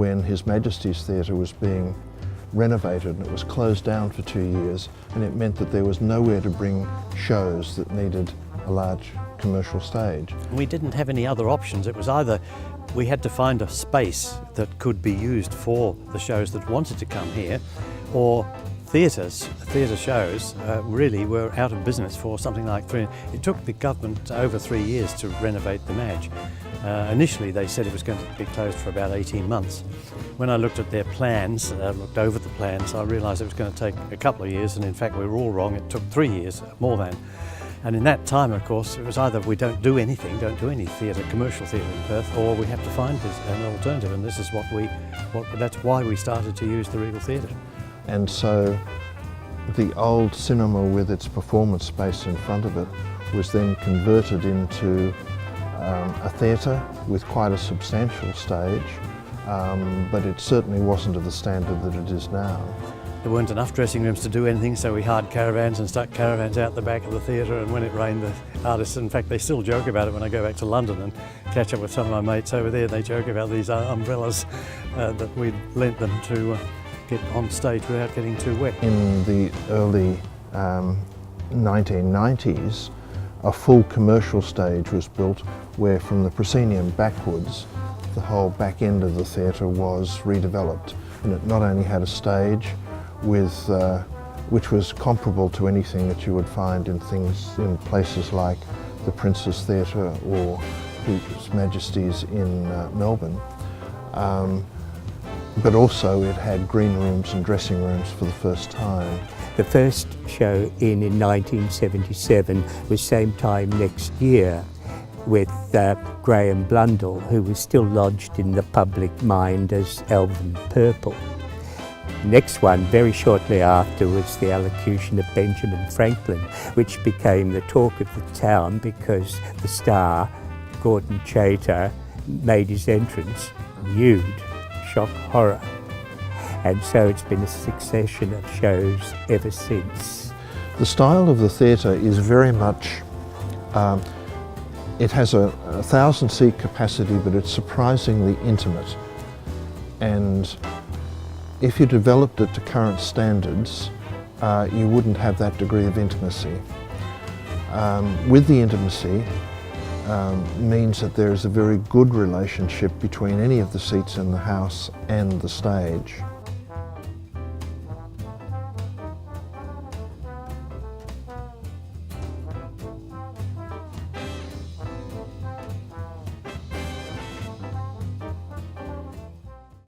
when His Majesty's Theatre was being renovated, and it was closed down for 2 years, and it meant that there was nowhere to bring shows that needed a large commercial stage. We didn't have any other options. It was either we had to find a space that could be used for the shows that wanted to come here, or theatre shows really were out of business for something like it took the government over 3 years to renovate the Madge. Initially they said it was going to be closed for about 18 months. When I looked at their plans, looked over the plans, I realised it was going to take a couple of years, and in fact we were all wrong. It took 3 years, more than. And in that time, of course, it was either we don't do any theatre, commercial theatre in Perth, or we have to find an alternative, and this is that's why we started to use the Regal Theatre. And so the old cinema with its performance space in front of it was then converted into a theatre with quite a substantial stage, but it certainly wasn't of the standard that it is now. There weren't enough dressing rooms to do anything, so we hired caravans and stuck caravans out the back of the theatre, and when it rained, the artists, in fact they still joke about it when I go back to London and catch up with some of my mates over there. They joke about these umbrellas that we'd lent them to get on stage without getting too wet. In the early 1990s, a full commercial stage was built where from the proscenium backwards, the whole back end of the theatre was redeveloped, and it not only had a stage which was comparable to anything that you would find in places like the Prince's Theatre or His Majesty's in Melbourne, but also it had green rooms and dressing rooms for the first time. The first show in 1977 was same time next year with Graham Blundell, who was still lodged in the public mind as Alvin Purple. Next one, very shortly after, was the allocution of Benjamin Franklin, which became the talk of the town because the star, Gordon Chater, made his entrance nude, shock horror. And so it's been a succession of shows ever since. The style of the theatre is very much, it has a 1,000-seat capacity, but it's surprisingly intimate. And if you developed it to current standards, you wouldn't have that degree of intimacy. With the intimacy means that there is a very good relationship between any of the seats in the house and the stage.